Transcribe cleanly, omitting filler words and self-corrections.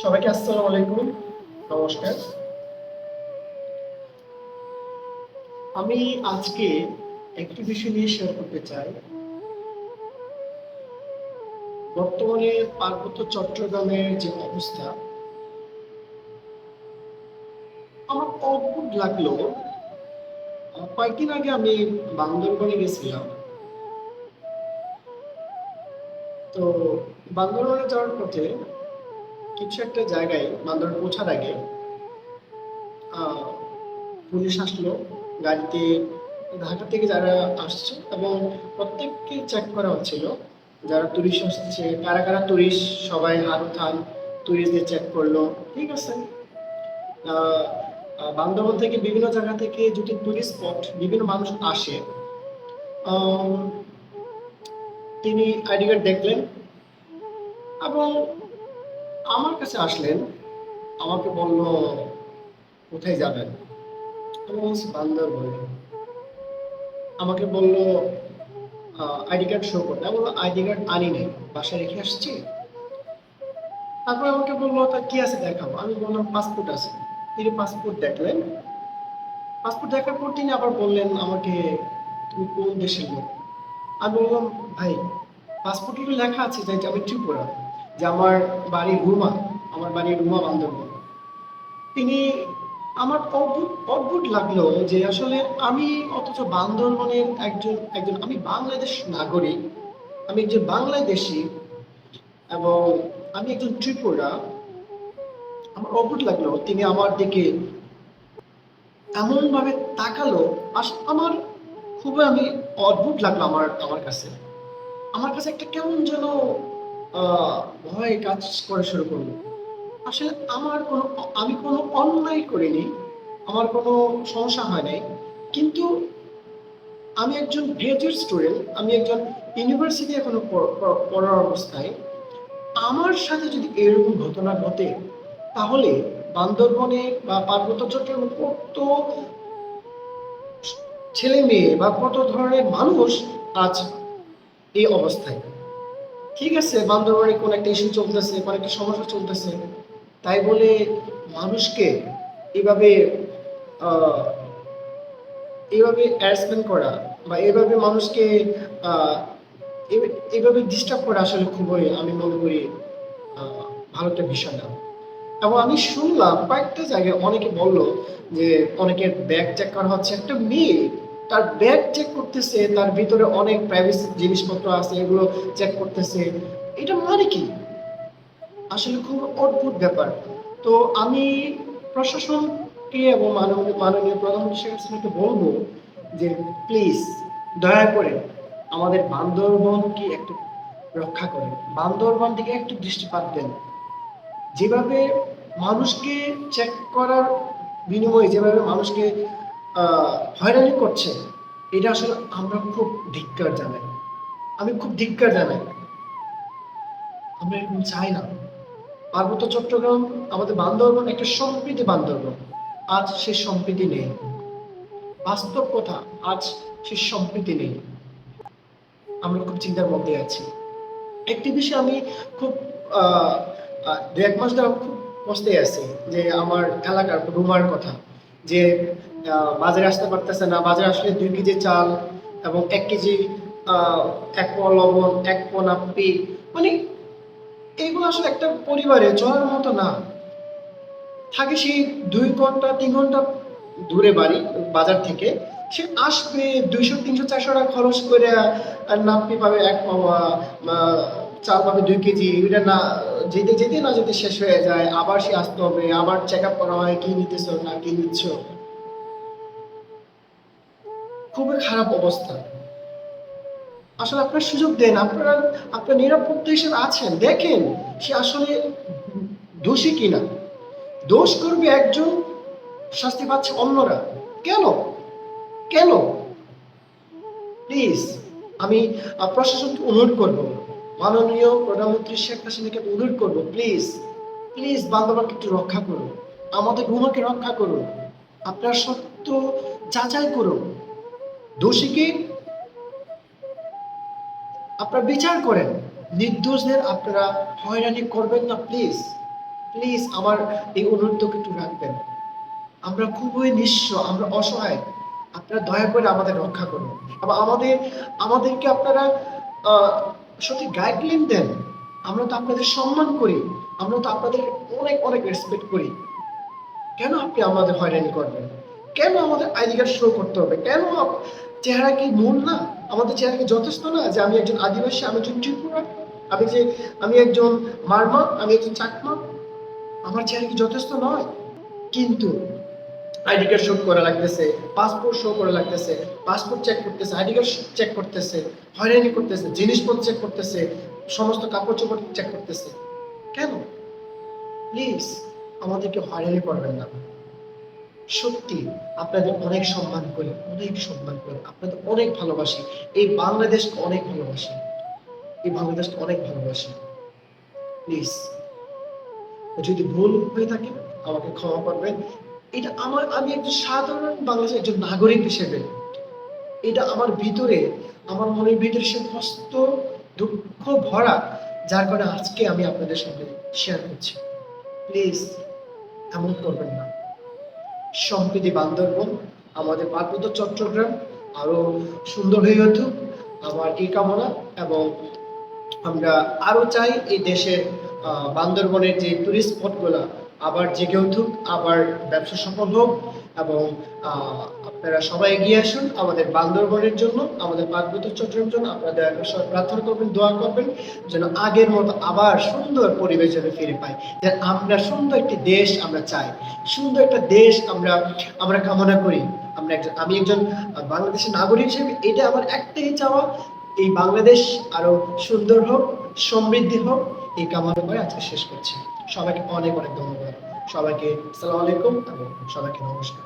সবাইকে আসসালামু আলাইকুম, নমস্কার। আমি আজকে একটি বিষয় নিয়ে শেয়ার করতে চাই। বর্তমানে পার্বত্য চট্টগ্রামের যে অবস্থা, আমার অদ্ভুত লাগলো। কয়েকদিন আগে আমি বান্দরবনে গেছিলাম। তো বান্দরবনে যাওয়ার পথে কিছু একটা জায়গায় বান্দরবন পৌঁছার আগে আহ, পুলিশ আসলো গাড়িতে, ঢাকা থেকে যারা আসছে এবং প্রত্যেককে চেক করা হচ্ছিল। যারা টুরিস্ট আসছে, কারা কারা টুরিস্ট, সবাই আরো থান, টুরিস্টদের চেক করলো। ঠিক আছে। আহ, বান্দরবন থেকে বিভিন্ন জায়গা থেকে যদি টুরিস্ট স্পট বিভিন্ন মানুষ আসে, আম, তিনি আইডি কার্ড দেখলেন এবং আমার কাছে আসলেন। আমাকে বলল, কোথায় যাবেন? আমি বলছি বান্দরবনে। আমাকে বলল আইডি কার্ড শো করতে। আমি বললাম আইডি কার্ড আনি নাই, বাসায় রেখে আসছি। তারপর আমাকে বললো, তা কি আছে দেখাবো? আমি বললাম পাসপোর্ট আছে। তিনি পাসপোর্ট দেখলেন। পাসপোর্ট দেখার পর তিনি আবার বললেন আমাকে, তুমি কোন দেশের লোক? আমি বললাম, ভাই, পাসপোর্টে তো লেখা আছে যে আমি ত্রিপুরা, যে আমার বাড়ি রুমা, আমার বাড়ি রুমা বান্দরবন। তিনি, আমার অদ্ভুত অদ্ভুত লাগলো যে আসলে আমি, অথচ বান্দরবনের একজন একজন আমি বাংলাদেশ নাগরিক, আমি একজন বাংলাদেশি এবং আমি একজন ত্রিপুরা। আমার অদ্ভুত লাগলো তিনি আমার দিকে এমন ভাবে তাকালো। আমার খুবই অদ্ভুত লাগলো আমার আমার কাছে। আমার কাছে একটা কেমন যেন ভয় কাজ করে শুরু করলো। আসলে আমি কোনো অন্যায় করিনি, আমার কোনো সমস্যা হয় নাই, কিন্তু আমি একজন গ্রাজুয়েট স্টুডেন্ট, আমি একজন ইউনিভার্সিটি এখনো পড়ার অবস্থায়। আমার সাথে যদি এরকম ঘটনা ঘটে, তাহলে বান্দরবনে বা পার্বত্য চট্টগ্রামে কত ছেলে মেয়ে বা কত ধরনের মানুষ আজ এই অবস্থায়। ঠিক আছে, বান্দরবনে কোন একটা ইস্যু চলতেছে, কোন একটা সমস্যা চলতেছে, তাই বলে মানুষকে এভাবে আহ, এইভাবে হ্যারাসমেন্ট করা বা এইভাবে মানুষকে আহ, এইভাবে ডিস্টার্ব করা আসলে খুবই, আমি মনে করি, আহ, ভালো একটা বিষয় না। এবং আমি শুনলাম কয়েকটা জায়গায় অনেকে বলল যে অনেকের ব্যাগ চেক করা হচ্ছে। একটা মেয়ে তার ব্যাগ চেক করতেছে, তার ভিতরে অনেক প্রাইভেসি জিনিসপত্র আছে, এগুলো চেক করতেছে। এটা মানে কি? আসলে খুব অদ্ভুত ব্যাপার। তো আমি প্রশাসনকে এবং মাননীয় প্রধানমন্ত্রী শেখ হাসিনাকে বলবো যে প্লিজ, দয়া করে আমাদের বান্দরবনকে একটু রক্ষা করেন, বান্দরবন দিকে একটু দৃষ্টিপাত দেন। যেভাবে মানুষকে চেক করার বিনিময়ে যেভাবে মানুষকে হয়রানি করছে, এটা আসলে আমরা খুব ধিক্কার জানাই। আমি খুব ধিক্কার জানাই। আমরা এরকম চাই না। পার্বত্য চট্টগ্রাম, আমাদের বান্দরবান একটা সম্প্রীতি বান্দরবান, আজ সে সম্প্রীতি নেই। বাস্তব কথা, আজ সে সম্প্রীতি নেই। আমরা খুব চিন্তার মধ্যে আছি। একটি বিষয় আমি খুব আহ, দু এক মাস ধরে আমি খুব পস্তায় আছি, যে আমার এলাকার রুমার কথা, যে বাজারে আসতে পারতেছে না। বাজারে আসলে 2 কেজি চাল এবং 1 কেজি, আহ, 1 পোয়া লবণ, 1 পোয়া নাপ্পি, মানে এগুলো আসলে একটা পরিবারে চলার মতো না। থাকে সেই 2 ঘন্টা 3 ঘন্টা দূরে বাড়ি বাজার থেকে, সে আসবে 200 300 400 টাকা খরচ করে, আর নাপ্পি পাবে 1 পাওয়া, চাল পাবে 2 কেজি। এটা না যেতে যেতে না যেতে শেষ হয়ে যায়, আবার সে আসতে হবে, আবার চেক আপ করা হয় কি নিতেছ না কি নিচ্ছ। খুবই খারাপ অবস্থা। আসলে আপনারা সুযোগ দেন, আপনারা আপনার নিরাপত্তা হিসেবে আছেন, দেখেন সে আসলে দোষী কিনা। দোষ করবে একজন, শাস্তি পাচ্ছে অন্যরা। কেন? কেন? প্লিজ, আমি প্রশাসনকে অনুরোধ করব, মাননীয় প্রধানমন্ত্রী শেখ হাসিনাকে অনুরোধ করব, প্লিজ প্লিজ বান্দরবানকে একটু রক্ষা করুন, আমাদের ভূমাকে রক্ষা করুন। আপনার সত্য যাচাই করুন, দোষীকে আপনারা বিচার করেন, নির্দোষদের আপনারা হয়রানি করবেন না, প্লিজ প্লিজ আমার এই অনুরোধটাকে একটু রাখবেন। আমরা খুবই নিঃস্ব, আমরা অসহায়। আপনারা দয়া করে আমাদের রক্ষা করুন এবং আমাদেরকে আপনারা আহ, সঠিক গাইডলাইন দেন। আমরা তো আপনাদের সম্মান করি, আমরা তো আপনাদের অনেক অনেক রেসপেক্ট করি। কেন আপনি আমাদের হয়রানি করবেন? কেন আমাদের আইডি কার্ড শো করতে হবে? কেন চেহারা কি মূল না? আমাদের চেহারা কি যথেষ্ট না যে আমি একজন আদিবাসী, আমি একজন ত্রিপুরা, আমি একজন মারমা, আমি একজন চাকমা? আমার চেহারা কি যথেষ্ট নয়? কিন্তু আইডি কার্ড শো করা লাগতেছে, পাসপোর্ট শো করা লাগতেছে, পাসপোর্ট চেক করতেছে, আইডি কার্ড চেক করতেছে, হয়রানি করতেছে, জিনিসপত্র চেক করতেছে, সমস্ত কাপড় চোপড় চেক করতেছে। কেন? প্লিজ আমাদেরকে হয়রানি করবেন না। সত্যি আপনাদের অনেক সম্মান করি, অনেক সম্মান করি, আপনাদের অনেক ভালোবাসি, এই বাংলাদেশকে অনেক ভালোবাসি, এই বাংলাদেশকে অনেক ভালোবাসি। প্লিজ যদি ভুল হয়ে থাকে আমাকে ক্ষমা করবেন। এটা আমি একজন সাধারণ বাংলাদেশের একজন নাগরিক হিসেবে এটা আমার ভিতরে, আমার মনের ভিতরে সে কষ্ট, দুঃখ ভরা, যার কারণে আজকে আমি আপনাদের সঙ্গে শেয়ার করছি। প্লিজ এমন করবেন না। সম্প্রীতি বান্দরবন, আমাদের পার্বত্য চট্টগ্রাম আরো সুন্দর হয়ে উঠুক, আমার এই কামনা। এবং আমরা আরো চাই এই দেশের বান্দরবনের যে টুরিস্ট স্পটগুলো আবার জেগে উঠুক, আবার ব্যবসা সফল হোক। এবং আপনারা সবাই এগিয়ে আসুন আমাদের বান্দরবনের জন্য, আমাদের পার্বত্য চট্টগ্রামের জন্য। আপনারা দয়া করে সবাই প্রার্থনা করবেন, দোয়া করবেন যেন আগের মতো আবার সুন্দর পরিবেশ যেন ফিরে পাই। যে আমরা সুন্দর একটি দেশ আমরা চাই, সুন্দর একটা দেশ আমরা আমরা কামনা করি। আমি একজন বাংলাদেশের নাগরিক হিসেবে এটা আমার একটাই চাওয়া, এই বাংলাদেশ আরো সুন্দর হোক, সমৃদ্ধি হোক, এই কামনা করে আজকে শেষ করছি। সবাইকে অনেক অনেক ধন্যবাদ। সবাইকে আসসালামু আলাইকুম এবং সবাইকে নমস্কার।